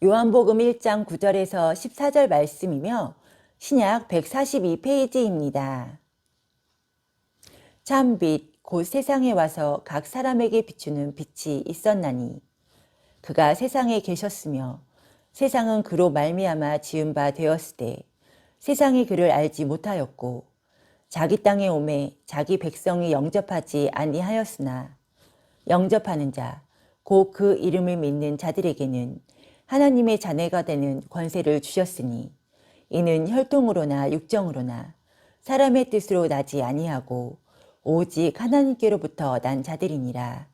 요한복음 1장 9절에서 14절 말씀이며 신약 142페이지입니다. 참 빛 곧 세상에 와서 각 사람에게 비추는 빛이 있었나니 그가 세상에 계셨으며 세상은 그로 말미암아 지은 바 되었으되 세상이 그를 알지 못하였고 자기 땅에 오매 자기 백성이 영접하지 아니하였으나 영접하는 자 곧 그 이름을 믿는 자들에게는 하나님의 자녀가 되는 권세를 주셨으니 이는 혈통으로나 육정으로나 사람의 뜻으로 나지 아니하고 오직 하나님께로부터 난 자들이니라.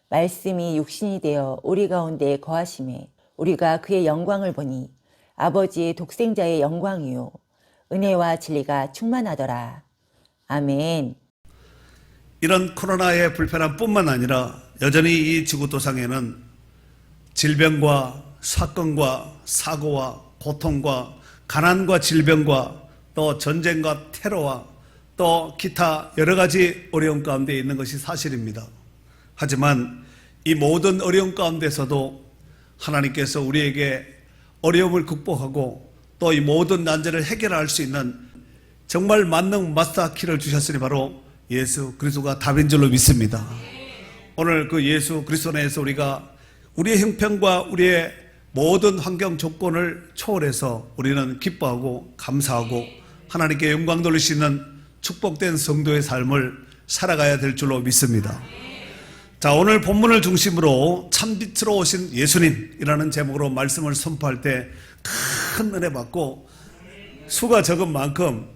말씀이 육신이 되어 우리 가운데 거하심에 우리가 그의 영광을 보니 아버지의 독생자의 영광이요 은혜와 진리가 충만하더라. 아멘. 이런 코로나의 불편함뿐만 아니라 여전히 이 지구도상에는 질병과 사건과 사고와 고통과 가난과 질병과 또 전쟁과 테러와 또 기타 여러 가지 어려움 가운데 있는 것이 사실입니다. 하지만 이 모든 어려움 가운데서도 하나님께서 우리에게 어려움을 극복하고 또 이 모든 난제를 해결할 수 있는 정말 만능 마스터키를 주셨으니 바로 예수 그리스도가 답인 줄로 믿습니다. 오늘 그 예수 그리스도 내에서 우리가 우리의 형편과 우리의 모든 환경 조건을 초월해서 우리는 기뻐하고 감사하고 하나님께 영광 돌릴 수 있는 축복된 성도의 삶을 살아가야 될 줄로 믿습니다. 자, 오늘 본문을 중심으로 참빛으로 오신 예수님이라는 제목으로 말씀을 선포할 때 큰 은혜 받고 수가 적은 만큼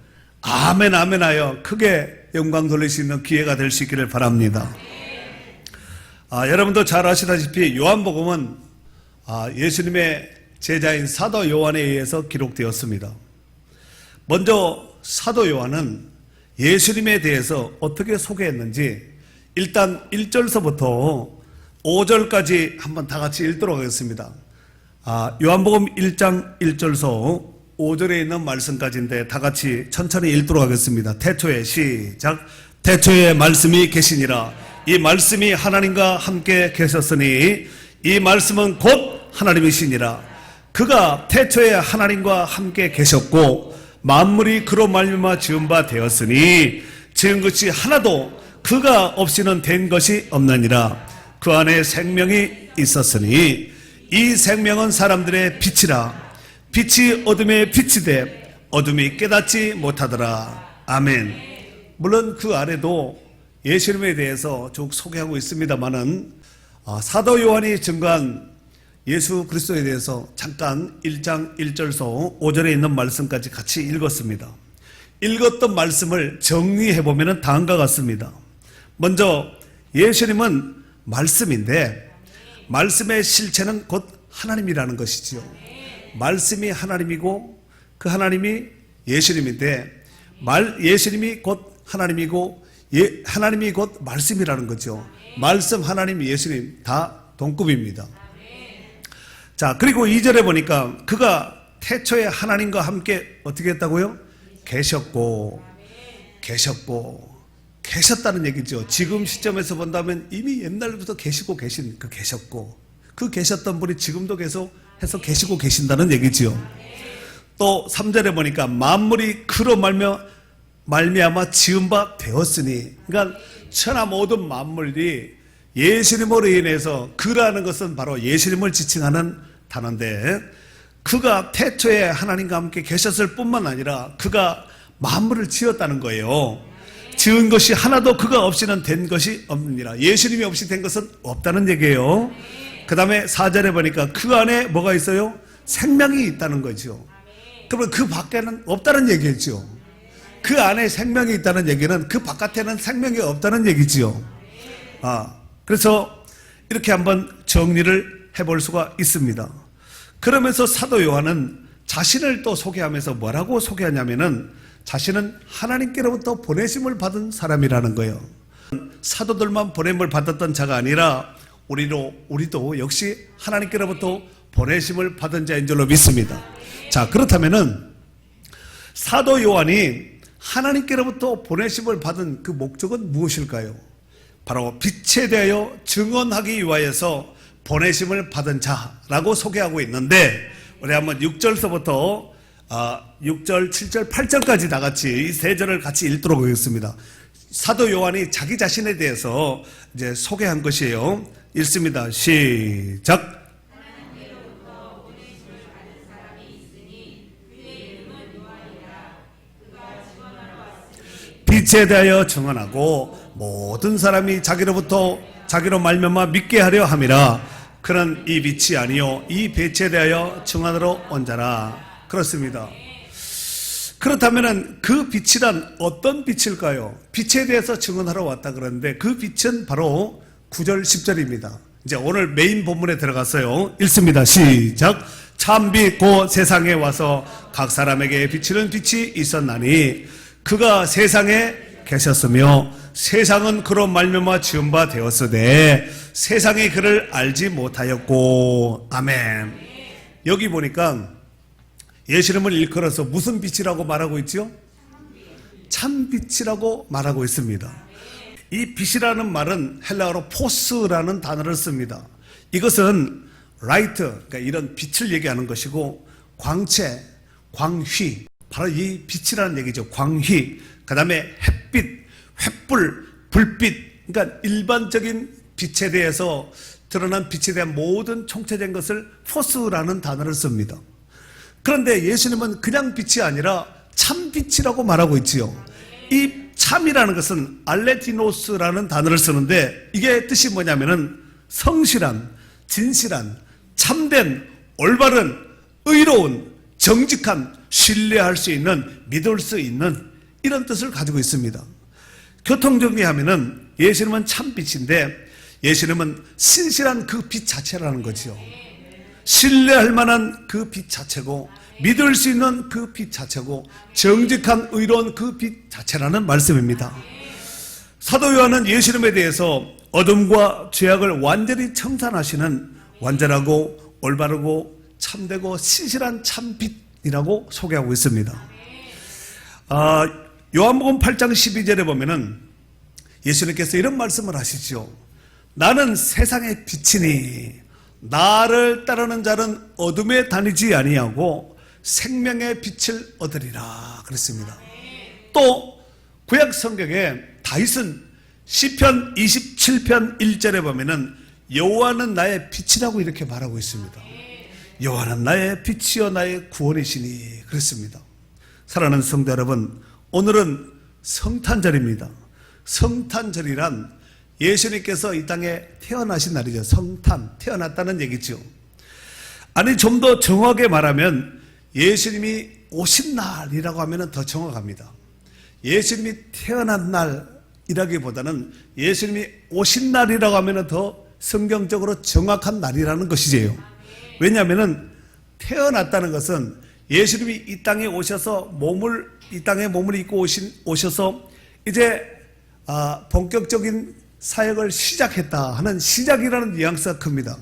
아멘 아멘 하여 크게 영광 돌릴 수 있는 기회가 될 수 있기를 바랍니다. 여러분도 잘 아시다시피 요한복음은 예수님의 제자인 사도 요한에 의해서 기록되었습니다. 먼저 사도 요한은 예수님에 대해서 어떻게 소개했는지 일단 1절서부터 5절까지 한번 다 같이 읽도록 하겠습니다. 요한복음 1장 1절서 5절에 있는 말씀까지인데 다 같이 천천히 읽도록 하겠습니다. 태초에 시작. 태초에 말씀이 계시니라. 이 말씀이 하나님과 함께 계셨으니 이 말씀은 곧 하나님이시니라. 그가 태초에 하나님과 함께 계셨고 만물이 그로 말미암아 지은 바 되었으니 지은 것이 하나도 그가 없이는 된 것이 없느니라. 그 안에 생명이 있었으니 이 생명은 사람들의 빛이라. 빛이 어둠에 빛이 돼 어둠이 깨닫지 못하더라. 아멘. 물론 그 아래도 예수님에 대해서 쭉 소개하고 있습니다만은 사도 요한이 증거한 예수 그리스도에 대해서 잠깐 1장 1절서 5절에 있는 말씀까지 같이 읽었습니다. 읽었던 말씀을 정리해보면 다음과 같습니다. 먼저 예수님은 말씀인데 말씀의 실체는 곧 하나님이라는 것이지요. 말씀이 하나님이고 그 하나님이 예수님인데 예수님이 곧 하나님이고 하나님이 곧 말씀이라는 거죠. 말씀, 하나님, 예수님 다 동급입니다. 자, 그리고 2절에 보니까 그가 태초에 하나님과 함께 어떻게 했다고요? 계셨다는 얘기죠. 지금 시점에서 본다면 이미 옛날부터 계시고 계신 그 계셨고 그 계셨던 분이 지금도 계속 해서 계시고 계신다는 얘기죠. 또 3절에 보니까 만물이 그로 말미암아 지은 바 되었으니, 그러니까 천하 모든 만물이 예수님으로 인해서 그라는 것은 바로 예수님을 지칭하는 단어인데 그가 태초에 하나님과 함께 계셨을 뿐만 아니라 그가 만물을 지었다는 거예요. 지은 것이 하나도 그가 없이는 된 것이 없느니라. 예수님이 없이 된 것은 없다는 얘기예요. 그 다음에 4절에 보니까 그 안에 뭐가 있어요? 생명이 있다는 거죠. 그러면 그 밖에는 없다는 얘기죠. 그 안에 생명이 있다는 얘기는 그 바깥에는 생명이 없다는 얘기지요. 그래서 이렇게 한번 정리를 해볼 수가 있습니다. 그러면서 사도 요한은 자신을 또 소개하면서 뭐라고 소개하냐면은 자신은 하나님께로부터 보내심을 받은 사람이라는 거예요. 사도들만 보냄을 받았던 자가 아니라 우리도 역시 하나님께로부터 보내심을 받은 자인 줄로 믿습니다. 자, 그렇다면은 사도 요한이 하나님께로부터 보내심을 받은 그 목적은 무엇일까요? 바로 빛에 대하여 증언하기 위하여서 보내심을 받은 자라고 소개하고 있는데, 우리 한번 6절서부터 6절, 7절, 8절까지 다 같이 이 세 절을 같이 읽도록 하겠습니다. 사도 요한이 자기 자신에 대해서 이제 소개한 것이에요. 읽습니다. 시작. 빛에 대하여 증언하고 모든 사람이 자기로 말미암아 믿게 하려 함이라. 그는 이 빛이 아니요 이 빛에 대하여 증언하러 온 자라. 그렇습니다. 그렇다면 그 빛이란 어떤 빛일까요? 빛에 대해서 증언하러 왔다 그러는데 그 빛은 바로 9절 10절입니다. 이제 오늘 메인 본문에 들어갔어요. 읽습니다. 시작. 참빛 곧 세상에 와서 각 사람에게 비치는 빛이 있었나니 그가 세상에 계셨으며 세상은 그로 말미암아 지은 바 되었으되 세상이 그를 알지 못하였고. 아멘. 여기 보니까 예수님을 일컬어서 무슨 빛이라고 말하고 있죠? 참빛이라고 말하고 있습니다. 이 빛이라는 말은 헬라어로 포스라는 단어를 씁니다. 이것은 라이트, 그러니까 이런 빛을 얘기하는 것이고, 광채, 광휘, 바로 이 빛이라는 얘기죠. 광휘, 그 다음에 햇빛, 횃불, 불빛, 그러니까 일반적인 빛에 대해서 드러난 빛에 대한 모든 총체된 것을 포스라는 단어를 씁니다. 그런데 예수님은 그냥 빛이 아니라 참빛이라고 말하고 있지요. 이 참이라는 것은 알레티노스라는 단어를 쓰는데 이게 뜻이 뭐냐면은 성실한, 진실한, 참된, 올바른, 의로운, 정직한, 신뢰할 수 있는, 믿을 수 있는 이런 뜻을 가지고 있습니다. 교통정리하면은 예수님은 참빛인데 예수님은 신실한 그 빛 자체라는 거지요. 신뢰할 만한 그 빛 자체고 믿을 수 있는 그 빛 자체고 정직한 의로운 그 빛 자체라는 말씀입니다. 사도 요한은 예수님에 대해서 어둠과 죄악을 완전히 청산하시는 완전하고 올바르고 참되고 신실한 참빛이라고 소개하고 있습니다. 요한복음 8장 12절에 보면은 예수님께서 이런 말씀을 하시죠. 나는 세상의 빛이니 나를 따르는 자는 어둠에 다니지 아니하고 생명의 빛을 얻으리라 그랬습니다. 또 구약 성경에 다윗은 시편 27편 1절에 보면은 여호와는 나의 빛이라고 이렇게 말하고 있습니다. 여호와는 나의 빛이요 나의 구원이시니 그랬습니다. 사랑하는 성도 여러분, 오늘은 성탄절입니다. 성탄절이란 예수님께서 이 땅에 태어나신 날이죠. 성탄, 태어났다는 얘기죠. 아니, 좀 더 정확하게 말하면 예수님이 오신 날이라고 하면 더 정확합니다. 예수님이 태어난 날이라기보다는 예수님이 오신 날이라고 하면 더 성경적으로 정확한 날이라는 것이지요. 왜냐하면 태어났다는 것은 예수님이 이 땅에 오셔서 이 땅에 몸을 입고 오셔서 이제 본격적인 사역을 시작했다 하는 시작이라는 뉘앙스가 큽니다.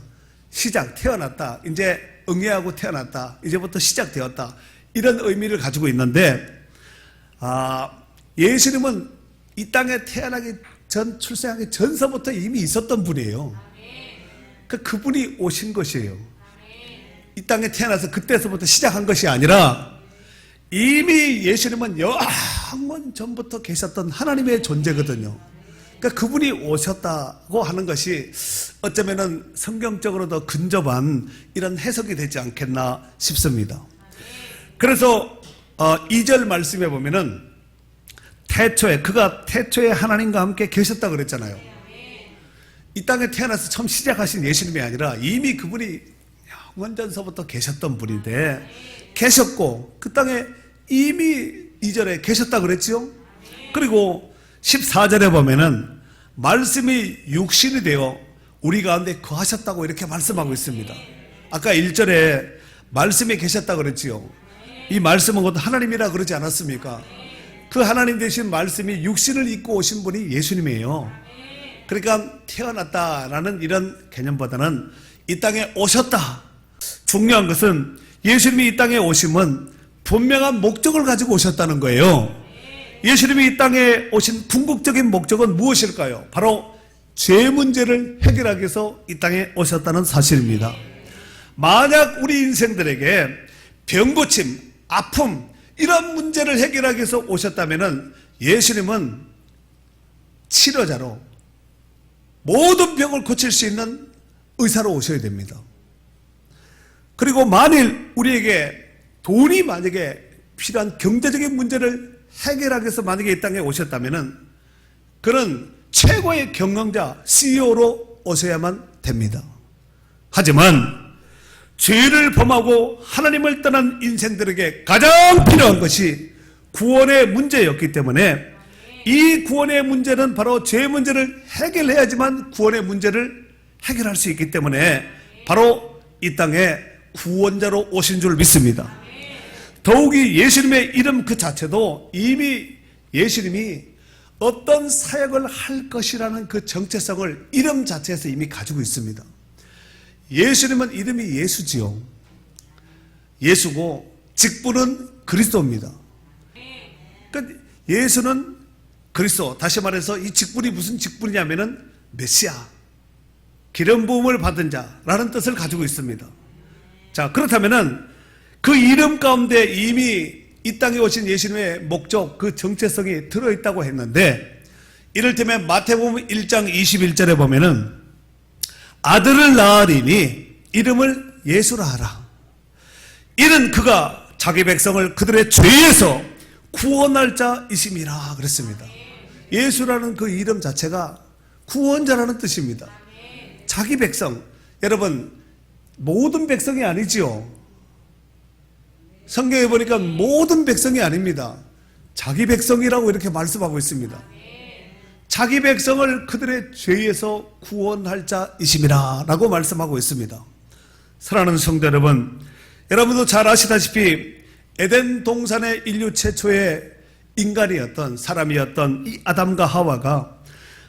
시작, 태어났다. 이제 응애하고 태어났다. 이제부터 시작되었다. 이런 의미를 가지고 있는데 예수님은 이 땅에 태어나기 전, 출생하기 전서부터 이미 있었던 분이에요. 그분이 오신 것이에요. 이 땅에 태어나서 그때서부터 시작한 것이 아니라 이미 예수님은 영원 전부터 계셨던 하나님의 존재거든요. 그러니까 그분이 오셨다고 하는 것이 어쩌면은 성경적으로 더 근접한 이런 해석이 되지 않겠나 싶습니다. 그래서 2절 말씀에 보면은 그가 태초에 하나님과 함께 계셨다 그랬잖아요. 이 땅에 태어나서 처음 시작하신 예수님이 아니라 이미 그분이 영원전서부터 계셨던 분인데 계셨고 그 땅에 이미 2절에 계셨다 그랬죠. 그리고 14절에 보면은 말씀이 육신이 되어 우리 가운데 거하셨다고 이렇게 말씀하고 있습니다. 아까 1절에 말씀이 계셨다 그랬지요. 이 말씀은 곧 하나님이라 그러지 않았습니까? 그 하나님 되신 말씀이 육신을 입고 오신 분이 예수님이에요. 그러니까 태어났다라는 이런 개념보다는 이 땅에 오셨다. 중요한 것은 예수님이 이 땅에 오심은 분명한 목적을 가지고 오셨다는 거예요. 예수님이 이 땅에 오신 궁극적인 목적은 무엇일까요? 바로 죄 문제를 해결하기 위해서 이 땅에 오셨다는 사실입니다. 만약 우리 인생들에게 병고침, 아픔 이런 문제를 해결하기 위해서 오셨다면 예수님은 치료자로 모든 병을 고칠 수 있는 의사로 오셔야 됩니다. 그리고 만일 우리에게 돈이 만약에 필요한 경제적인 문제를 해결하기 위해서 만약에 이 땅에 오셨다면 그는 최고의 경영자 CEO로 오셔야만 됩니다. 하지만 죄를 범하고 하나님을 떠난 인생들에게 가장 필요한 것이 구원의 문제였기 때문에 이 구원의 문제는 바로 죄 문제를 해결해야지만 구원의 문제를 해결할 수 있기 때문에 바로 이 땅에 구원자로 오신 줄 믿습니다. 더욱이 예수님의 이름 그 자체도 이미 예수님이 어떤 사역을 할 것이라는 그 정체성을 이름 자체에서 이미 가지고 있습니다. 예수님은 이름이 예수지요. 예수고 직분은 그리스도입니다. 그러니까 예수는 그리스도, 다시 말해서 이 직분이 무슨 직분이냐면은 메시아, 기름 부음을 받은 자라는 뜻을 가지고 있습니다. 자, 그렇다면은 그 이름 가운데 이미 이 땅에 오신 예수님의 목적, 그 정체성이 들어있다고 했는데, 이를테면 마태복음 1장 21절에 보면은 아들을 낳으리니 이름을 예수라 하라. 이는 그가 자기 백성을 그들의 죄에서 구원할 자이심이라 그랬습니다. 예수라는 그 이름 자체가 구원자라는 뜻입니다. 자기 백성, 여러분 모든 백성이 아니지요. 성경에 보니까 모든 백성이 아닙니다. 자기 백성이라고 이렇게 말씀하고 있습니다. 자기 백성을 그들의 죄에서 구원할 자이심이라 라고 말씀하고 있습니다. 사랑하는 성도 여러분, 여러분도 잘 아시다시피 에덴 동산의 인류 최초의 인간이었던 사람이었던 이 아담과 하와가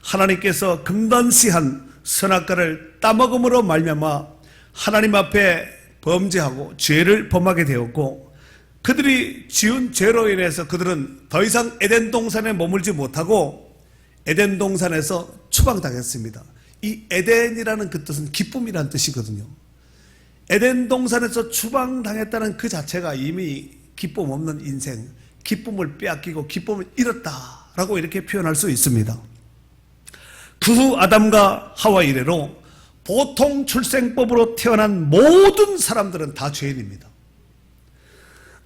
하나님께서 금단시한 선악과를 따먹음으로 말미암아 하나님 앞에 범죄하고 죄를 범하게 되었고, 그들이 지은 죄로 인해서 그들은 더 이상 에덴 동산에 머물지 못하고 에덴 동산에서 추방당했습니다. 이 에덴이라는 그 뜻은 기쁨이라는 뜻이거든요. 에덴 동산에서 추방당했다는 그 자체가 이미 기쁨 없는 인생, 기쁨을 빼앗기고 기쁨을 잃었다라고 이렇게 표현할 수 있습니다. 그 후 아담과 하와 이래로 보통 출생법으로 태어난 모든 사람들은 다 죄인입니다.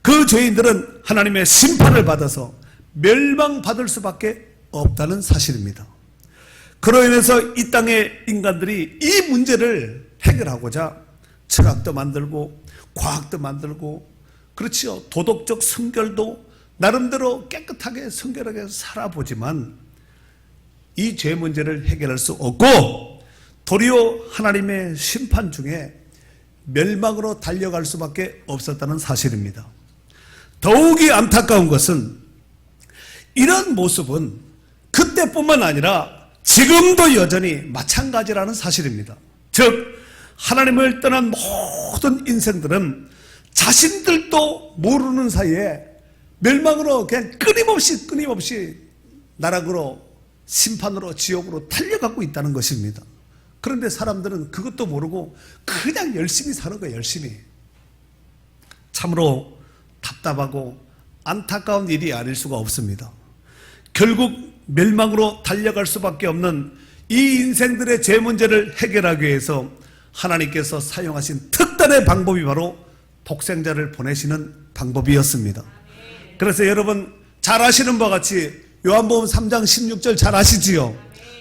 그 죄인들은 하나님의 심판을 받아서 멸망받을 수밖에 없다는 사실입니다. 그로 인해서 이 땅의 인간들이 이 문제를 해결하고자 철학도 만들고 과학도 만들고, 그렇지요, 도덕적 성결도 나름대로 깨끗하게 성결하게 살아보지만 이 죄 문제를 해결할 수 없고 도리어 하나님의 심판 중에 멸망으로 달려갈 수밖에 없었다는 사실입니다. 더욱이 안타까운 것은 이런 모습은 그때뿐만 아니라 지금도 여전히 마찬가지라는 사실입니다. 즉 하나님을 떠난 모든 인생들은 자신들도 모르는 사이에 멸망으로 그냥 끊임없이 나락으로, 심판으로, 지옥으로 달려가고 있다는 것입니다. 그런데 사람들은 그것도 모르고 그냥 열심히 사는 거예요. 열심히. 참으로 답답하고 안타까운 일이 아닐 수가 없습니다. 결국 멸망으로 달려갈 수밖에 없는 이 인생들의 죄 문제를 해결하기 위해서 하나님께서 사용하신 특단의 방법이 바로 독생자를 보내시는 방법이었습니다. 그래서 여러분 잘 아시는 바와 같이 요한복음 3장 16절 잘 아시지요?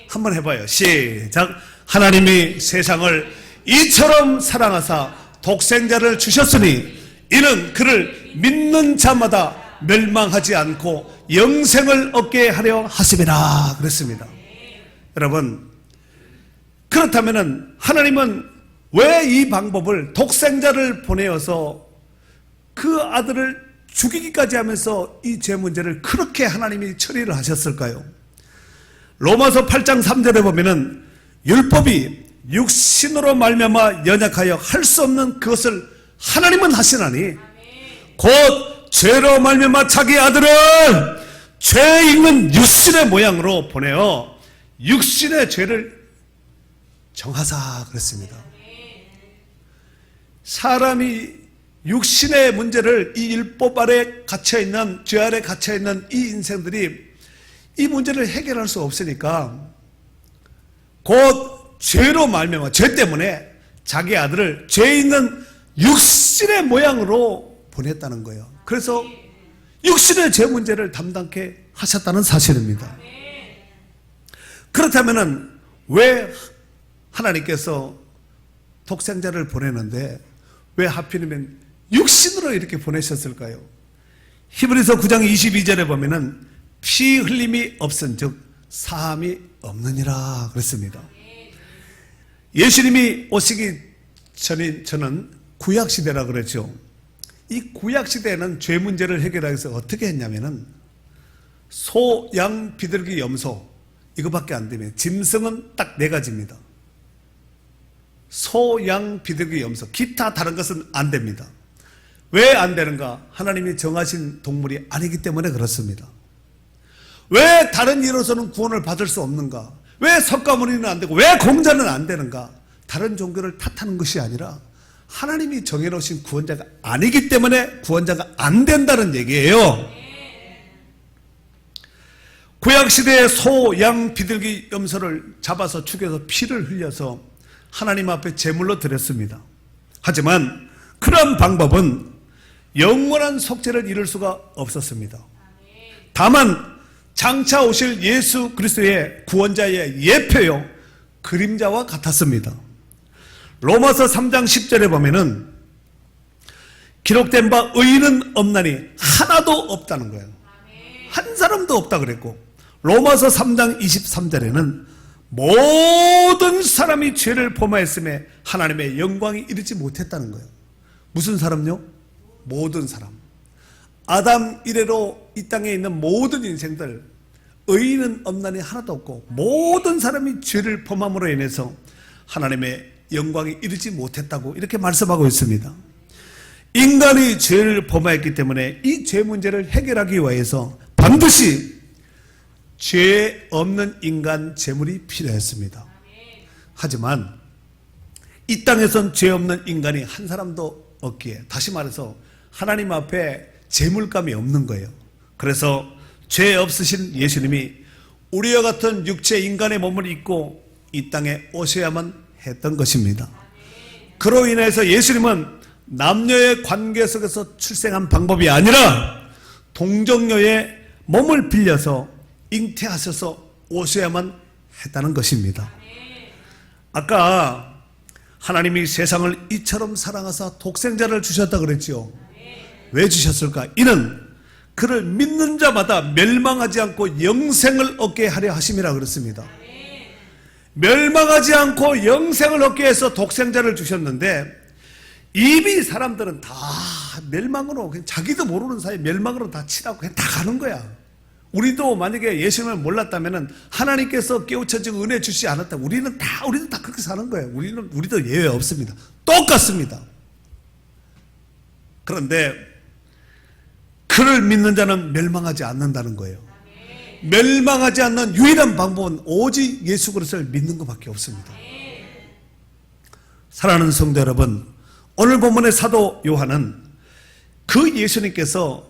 한번 해봐요. 시작. 하나님이 세상을 이처럼 사랑하사 독생자를 주셨으니 이는 그를 믿는 자마다 멸망하지 않고 영생을 얻게 하려 하심이라 그랬습니다. 여러분, 그렇다면 하나님은 왜 이 방법을, 독생자를 보내어서 그 아들을 죽이기까지 하면서 이 죄 문제를 그렇게 하나님이 처리를 하셨을까요? 로마서 8장 3절에 보면은 율법이 육신으로 말미암아 연약하여 할 수 없는 그것을 하나님은 하시나니 곧 죄로 말미암아 자기 아들을 죄 있는 육신의 모양으로 보내어 육신의 죄를 정하사 그랬습니다. 사람이 육신의 문제를 이 율법 아래 갇혀있는, 죄 아래 갇혀있는 이 인생들이 이 문제를 해결할 수 없으니까 곧 죄로 말미암아, 죄 때문에 자기 아들을 죄 있는 육신의 모양으로 보냈다는 거예요. 그래서 육신의 죄 문제를 담당케 하셨다는 사실입니다. 그렇다면 왜 하나님께서 독생자를 보내는데 왜 하필이면 육신으로 이렇게 보내셨을까요? 히브리서 9장 22절에 보면은 피 흘림이 없은 즉 사함이 없느니라 그랬습니다. 예수님이 오시기 전인 저는 구약시대라 그랬죠. 이 구약시대에는 죄 문제를 해결하기 위해서 어떻게 했냐면은 소, 양, 비둘기, 염소 이거밖에 안 되면 짐승은 딱 4가지입니다. 소, 양, 비둘기, 염소 기타 다른 것은 안 됩니다. 왜 안 되는가? 하나님이 정하신 동물이 아니기 때문에 그렇습니다. 왜 다른 이로서는 구원을 받을 수 없는가? 왜 석가모니는 안 되고 왜 공자는 안 되는가? 다른 종교를 탓하는 것이 아니라 하나님이 정해놓으신 구원자가 아니기 때문에 구원자가 안 된다는 얘기예요. 구약시대에 소, 양, 비둘기, 염소를 잡아서 죽여서 피를 흘려서 하나님 앞에 제물로 드렸습니다. 하지만 그런 방법은 영원한 속죄를 이룰 수가 없었습니다. 다만 장차 오실 예수 그리스도의 구원자의 예표요 그림자와 같았습니다. 로마서 3장 10절에 보면은 기록된 바 의인은 없나니 하나도 없다는 거예요. 한 사람도 없다 그랬고 로마서 3장 23절에는 모든 사람이 죄를 범하였음에 하나님의 영광이 이르지 못했다는 거예요. 무슨 사람요? 모든 사람. 아담 이래로 이 땅에 있는 모든 인생들 의인은 없나니 하나도 없고 모든 사람이 죄를 범함으로 인해서 하나님의 영광이 이르지 못했다고 이렇게 말씀하고 있습니다. 인간이 죄를 범하였기 때문에 이 죄 문제를 해결하기 위해서 반드시 죄 없는 인간 제물이 필요했습니다. 하지만 이 땅에선 죄 없는 인간이 한 사람도 없기에 다시 말해서 하나님 앞에 제물감이 없는 거예요. 그래서 죄 없으신 예수님이 우리와 같은 육체 인간의 몸을 입고 이 땅에 오셔야만 했던 것입니다. 그로 인해서 예수님은 남녀의 관계 속에서 출생한 방법이 아니라 동정녀의 몸을 빌려서 잉태하셔서 오셔야만 했다는 것입니다. 아까 하나님이 세상을 이처럼 사랑하사 독생자를 주셨다 그랬지요. 왜 주셨을까? 이는 그를 믿는 자마다 멸망하지 않고 영생을 얻게 하려 하심이라 그랬습니다. 멸망하지 않고 영생을 얻게 해서 독생자를 주셨는데 이미 사람들은 다 멸망으로 그냥 자기도 모르는 사이에 멸망으로 다 치라고 그냥 다 가는 거야. 우리도 만약에 예수님을 몰랐다면 하나님께서 깨우쳐지고 은혜 주시지 않았다. 우리도 다 그렇게 사는 거예요. 우리도 예외 없습니다. 똑같습니다. 그런데 그를 믿는 자는 멸망하지 않는다는 거예요. 멸망하지 않는 유일한 방법은 오직 예수 그리스도를 믿는 것밖에 없습니다. 사랑하는 성도 여러분, 오늘 본문의 사도 요한은 그 예수님께서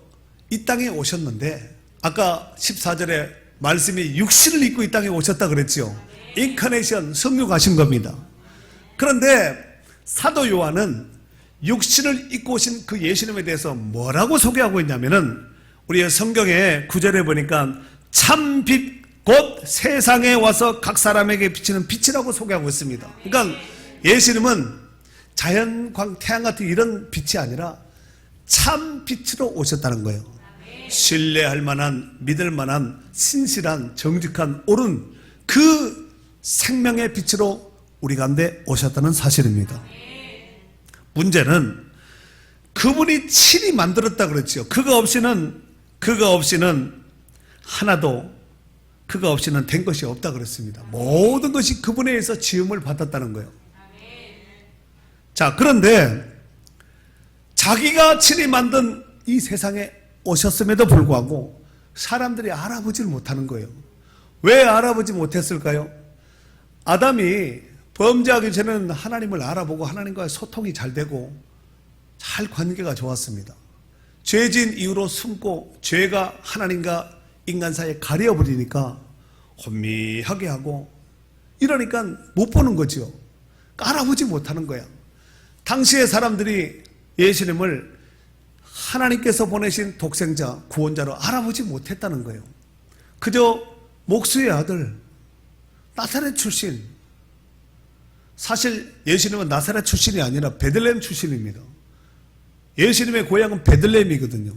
이 땅에 오셨는데 아까 14절에 말씀이 육신을 입고 이 땅에 오셨다 그랬죠. 인카네이션, 성육하신 겁니다. 그런데 사도 요한은 육신을 입고 오신 그 예수님에 대해서 뭐라고 소개하고 있냐면은 우리의 성경에 구절에 보니까 참 빛 곧 세상에 와서 각 사람에게 비치는 빛이라고 소개하고 있습니다. 그러니까 예수님은 자연광, 태양 같은 이런 빛이 아니라 참 빛으로 오셨다는 거예요. 신뢰할 만한, 믿을 만한, 신실한, 정직한, 옳은 그 생명의 빛으로 우리 가운데 오셨다는 사실입니다. 문제는 그분이 친히 만들었다 그랬죠. 그거 없이는 된 것이 없다 그랬습니다. 모든 것이 그분에 의해서 지음을 받았다는 거예요. 자, 그런데 자기가 친히 만든 이 세상에 오셨음에도 불구하고 사람들이 알아보질 못하는 거예요. 왜 알아보지 못했을까요? 아담이 범죄하기 전에는 하나님을 알아보고 하나님과의 소통이 잘 되고 잘 관계가 좋았습니다. 죄진 이후로 숨고 죄가 하나님과 인간 사이에 가려버리니까 혼미하게 하고 이러니까 못 보는 거죠. 알아보지 못하는 거야. 당시의 사람들이 예수님을 하나님께서 보내신 독생자, 구원자로 알아보지 못했다는 거예요. 그저 목수의 아들, 나사렛 출신. 사실 예수님은 나사렛 출신이 아니라 베들레헴 출신입니다. 예수님의 고향은 베들레헴이거든요.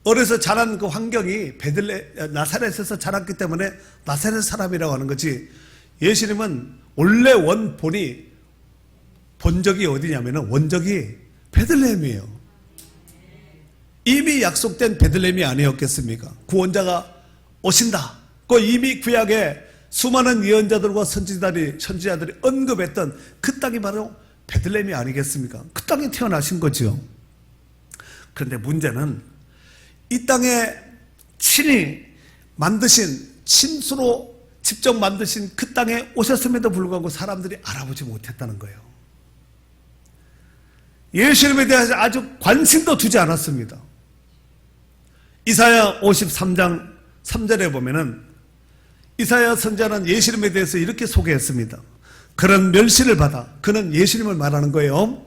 어려서 자란 그 환경이 나사렛에서 자랐기 때문에 나사렛 사람이라고 하는 거지, 예수님은 원래 원본이 본적이 어디냐면 원적이 베들레헴이에요. 이미 약속된 베들레헴이 아니었겠습니까? 구원자가 오신다. 그 이미 구약에 수많은 예언자들과 선지자들이 언급했던 그 땅이 바로 베들레헴이 아니겠습니까? 그 땅에 태어나신 거죠. 그런데 문제는 이 땅에 친히 만드신, 친수로 직접 만드신 그 땅에 오셨음에도 불구하고 사람들이 알아보지 못했다는 거예요. 예수님에 대해서 아주 관심도 두지 않았습니다. 이사야 53장 3절에 보면은 이사야 선지자는 예수님에 대해서 이렇게 소개했습니다. 그런 멸시를 받아, 그는 예수님을 말하는 거예요.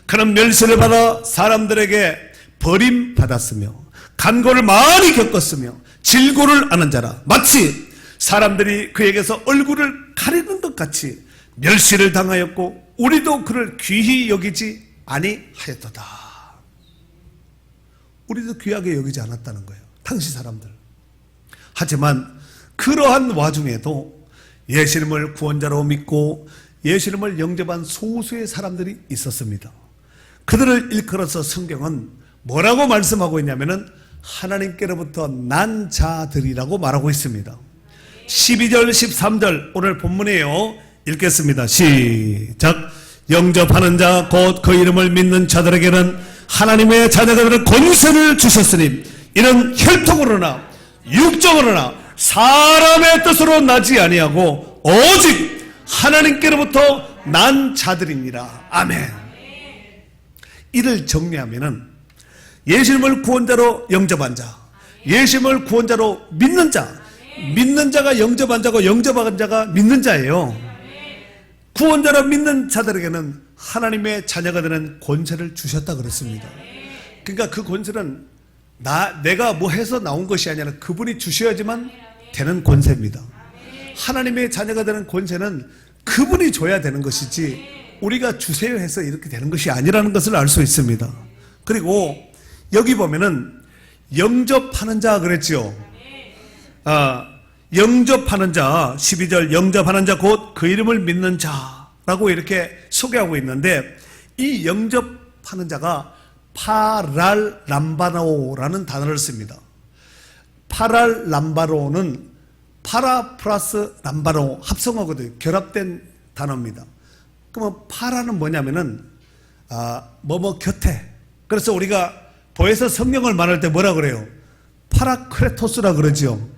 그는 멸시를 받아 사람들에게 버림받았으며 간고를 많이 겪었으며 질고를 아는 자라. 마치 사람들이 그에게서 얼굴을 가리는 것 같이 멸시를 당하였고 우리도 그를 귀히 여기지 아니하였도다. 우리도 귀하게 여기지 않았다는 거예요, 당시 사람들. 하지만 그러한 와중에도 예수님을 구원자로 믿고 예수님을 영접한 소수의 사람들이 있었습니다. 그들을 일컬어서 성경은 뭐라고 말씀하고 있냐면은 하나님께로부터 난 자들이라고 말하고 있습니다. 12절 13절 오늘 본문이에요. 읽겠습니다. 시작. 영접하는 자 곧 그 이름을 믿는 자들에게는 하나님의 자녀가 되는 권세를 주셨으니 이는 혈통으로나 육정으로나 사람의 뜻으로 나지 아니하고 오직 하나님께로부터 난 자들이니라. 아멘. 이를 정리하면은 예수님을 구원자로 영접한 자, 예수님을 구원자로 믿는 자, 믿는 자가 영접한 자고 영접한 자가 믿는 자예요. 구원자로 믿는 자들에게는 하나님의 자녀가 되는 권세를 주셨다 그랬습니다. 그러니까 그 권세는 내가 뭐 해서 나온 것이 아니라 그분이 주셔야지만 되는 권세입니다. 하나님의 자녀가 되는 권세는 그분이 줘야 되는 것이지 우리가 주세요 해서 이렇게 되는 것이 아니라는 것을 알 수 있습니다. 그리고 여기 보면은 영접하는 자 그랬죠. 영접하는 자, 12절 영접하는 자 곧 그 이름을 믿는 자라고 이렇게 소개하고 있는데, 이 영접하는 자가 파랄람바노라는 단어를 씁니다. 파랄람바노는 파라 플러스 람바노 합성어거든요. 결합된 단어입니다. 그러면 파라는 뭐냐면은 뭐뭐 곁에. 그래서 우리가 보혜서 성령을 말할 때 뭐라 그래요? 파라크레토스라 그러죠.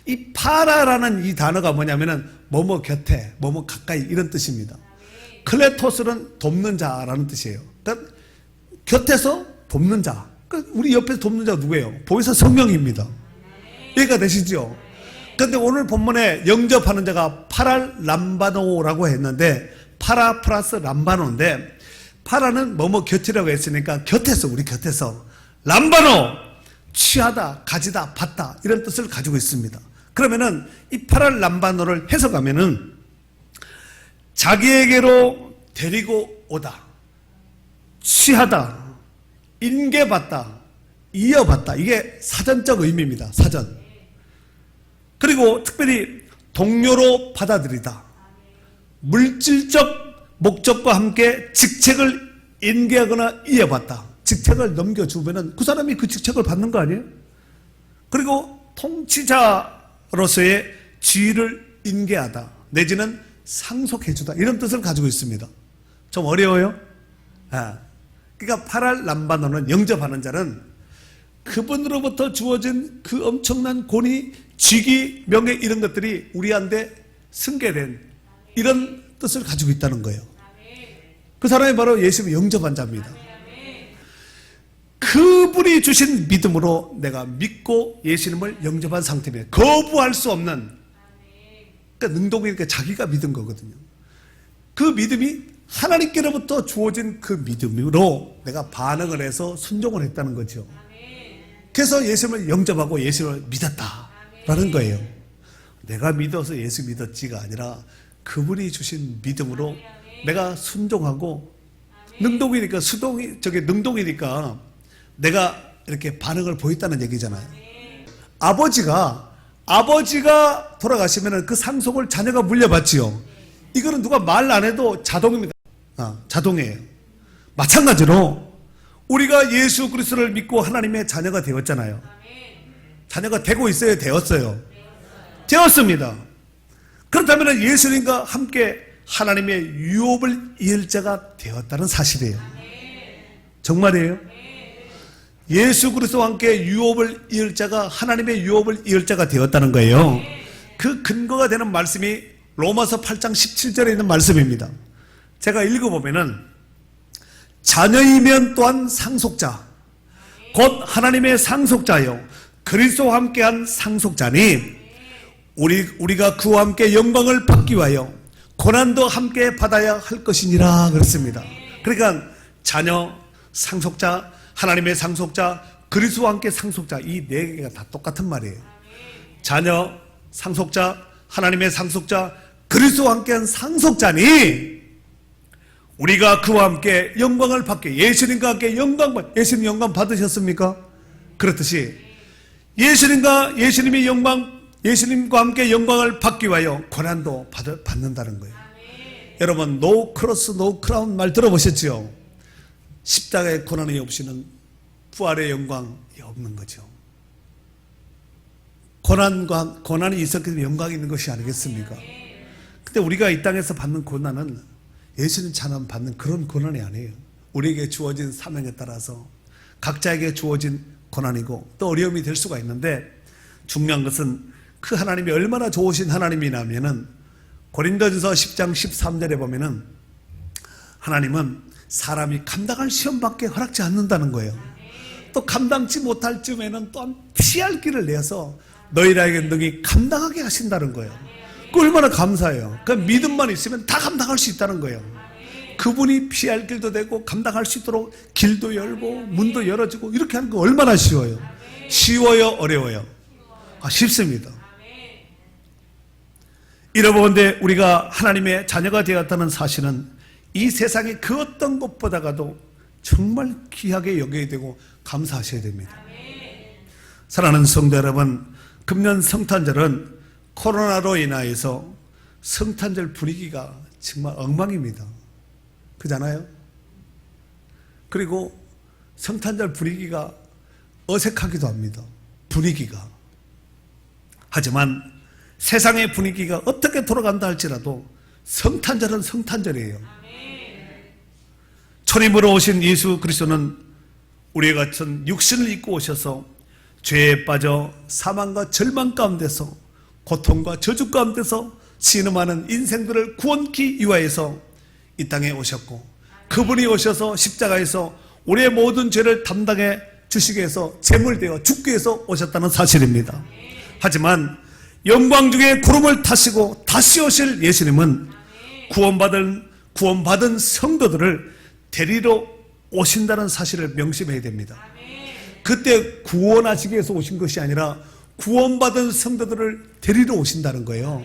이 파라라는 이 단어가 뭐냐면은 뭐뭐 곁에, 뭐뭐 가까이 이런 뜻입니다. 클레토스는 돕는 자라는 뜻이에요. 그러니까 곁에서 돕는 자. 그러니까 우리 옆에서 돕는 자가 누구예요? 보혜서 성령입니다. 이해가 되시죠? 그런데 오늘 본문에 영접하는 자가 파랄람바노라고 했는데 파라 플러스 람바노인데, 파라는 뭐뭐 곁이라고 했으니까 곁에서, 우리 곁에서, 람바노 취하다, 가지다, 받다 이런 뜻을 가지고 있습니다. 그러면은 이 파랄람바노를 해석하면은 자기에게로 데리고 오다, 취하다, 인계받다, 이어받다, 이게 사전적 의미입니다. 사전. 그리고 특별히 동료로 받아들이다, 물질적 목적과 함께 직책을 인계하거나 이어받다. 직책을 넘겨주면은 그 사람이 그 직책을 받는 거 아니에요? 그리고 통치자로서의 지위를 인계하다 내지는 상속해주다, 이런 뜻을 가지고 있습니다. 좀 어려워요? 그러니까 파랄람바노는, 영접하는 자는 그분으로부터 주어진 그 엄청난 권위, 직위, 명예 이런 것들이 우리한테 승계된 이런 뜻을 가지고 있다는 거예요. 그 사람이 바로 예수님을 영접한 자입니다. 그분이 주신 믿음으로 내가 믿고 예수님을 영접한 상태입니다. 거부할 수 없는, 그러니까 능동이니까 자기가 믿은 거거든요. 그 믿음이 하나님께로부터 주어진 그 믿음으로 내가 반응을 해서 순종을 했다는 거죠. 그래서 예수님을 영접하고 예수님을 믿었다라는 거예요. 내가 믿어서 예수 믿었지가 아니라 그분이 주신 믿음으로 내가 순종하고, 능동이니까 능동이니까 내가 이렇게 반응을 보였다는 얘기잖아요. 아버지가 돌아가시면 그 상속을 자녀가 물려받지요. 이거는 누가 말 안 해도 자동입니다. 자동이에요. 마찬가지로 우리가 예수 그리스도를 믿고 하나님의 자녀가 되었잖아요. 자녀가 되고 있어요, 되었어요? 되었습니다. 그렇다면 예수님과 함께 하나님의 유업을 이을 자가 되었다는 사실이에요. 정말이에요? 예수 그리스도와 함께 유업을 이을 자가, 하나님의 유업을 이을 자가 되었다는 거예요. 그 근거가 되는 말씀이 로마서 8장 17절에 있는 말씀입니다. 제가 읽어보면은, 자녀이면 또한 상속자, 곧 하나님의 상속자요 그리스도와 함께한 상속자니 우리가 그와 함께 영광을 받기 위하여 고난도 함께 받아야 할 것이니라 그랬습니다. 그러니까 자녀, 상속자, 하나님의 상속자, 그리스도와 함께 상속자, 이 네 개가 다 똑같은 말이에요. 자녀, 상속자, 하나님의 상속자, 그리스도와 함께한 상속자니 우리가 그와 함께 영광을 받게, 예수님과 함께 예수님 영광 받으셨습니까? 그렇듯이 예수님과 함께 영광을 받기 위하여 고난도 받는다는 거예요. 여러분, 노 크로스 노 크라운 말 들어보셨죠? 십자가의 고난이 없이는 부활의 영광이 없는 거죠. 고난이 있었기 때문에 영광이 있는 것이 아니겠습니까? 근데 우리가 이 땅에서 받는 고난은 예수님처럼 받는 그런 고난이 아니에요. 우리에게 주어진 사명에 따라서 각자에게 주어진 고난이고 또 어려움이 될 수가 있는데, 중요한 것은 그 하나님이 얼마나 좋으신 하나님이냐면은 고린도전서 10장 13절에 보면은 하나님은 사람이 감당할 시험밖에 허락지 않는다는 거예요. 또 감당치 못할 쯤에는 또한 피할 길을 내서 너희라에게 능히 감당하게 하신다는 거예요. 그 얼마나 감사해요. 그 믿음만 있으면 다 감당할 수 있다는 거예요. 그분이 피할 길도 되고 감당할 수 있도록 길도 열고 문도 열어주고 이렇게 하는 거 얼마나 쉬워요. 쉬워요, 어려워요? 쉽습니다. 이러본데 우리가 하나님의 자녀가 되었다는 사실은 이 세상의 그 어떤 것보다도 정말 귀하게 여겨야 되고 감사하셔야 됩니다. 사랑하는 성도 여러분, 금년 성탄절은 코로나로 인하여서 성탄절 분위기가 정말 엉망입니다. 그잖아요? 그리고 성탄절 분위기가 어색하기도 합니다. 분위기가. 하지만 세상의 분위기가 어떻게 돌아간다 할지라도 성탄절은 성탄절이에요. 초림으로 오신 예수 그리스도는 우리의 같은 육신을 입고 오셔서 죄에 빠져 사망과 절망 가운데서 고통과 저주 가운데서 신음하는 인생들을 구원케 위하여서 이 땅에 오셨고, 그분이 오셔서 십자가에서 우리의 모든 죄를 담당해 주시기 위해서 제물되어 죽기 위해서 오셨다는 사실입니다. 하지만 영광 중에 구름을 타시고 다시 오실 예수님은 구원받은 성도들을 데리러 오신다는 사실을 명심해야 됩니다. 그때 구원하시기 위해서 오신 것이 아니라 구원받은 성도들을 데리러 오신다는 거예요.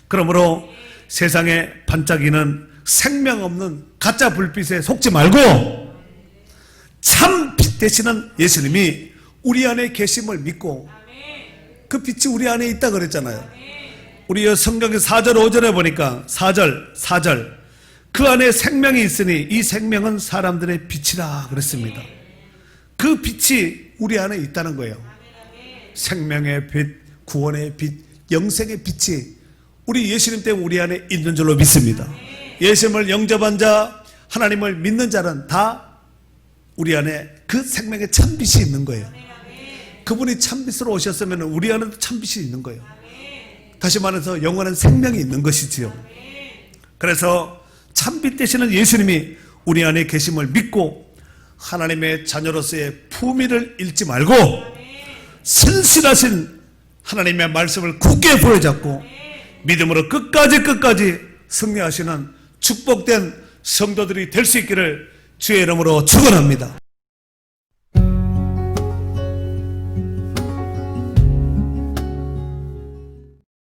그러므로 세상에 반짝이는 생명 없는 가짜 불빛에 속지 말고 참 빛 되시는 예수님이 우리 안에 계심을 믿고, 그 빛이 우리 안에 있다 그랬잖아요. 우리 성경의 4절 5절에 보니까 4절 그 안에 생명이 있으니 이 생명은 사람들의 빛이라 그랬습니다. 그 빛이 우리 안에 있다는 거예요. 생명의 빛, 구원의 빛, 영생의 빛이 우리 예수님 때문에 우리 안에 있는 줄로 믿습니다. 예수님을 영접한 자, 하나님을 믿는 자는 다 우리 안에 그 생명의 참빛이 있는 거예요. 그분이 참빛으로 오셨으면 우리 안에도 참빛이 있는 거예요. 다시 말해서 영원한 생명이 있는 것이지요. 그래서 참빛 되시는 예수님이 우리 안에 계심을 믿고 하나님의 자녀로서의 품위를 잃지 말고 신실하신 하나님의 말씀을 굳게 부여잡고 믿음으로 끝까지 승리하시는 축복된 성도들이 될 수 있기를 주의 이름으로 축원합니다.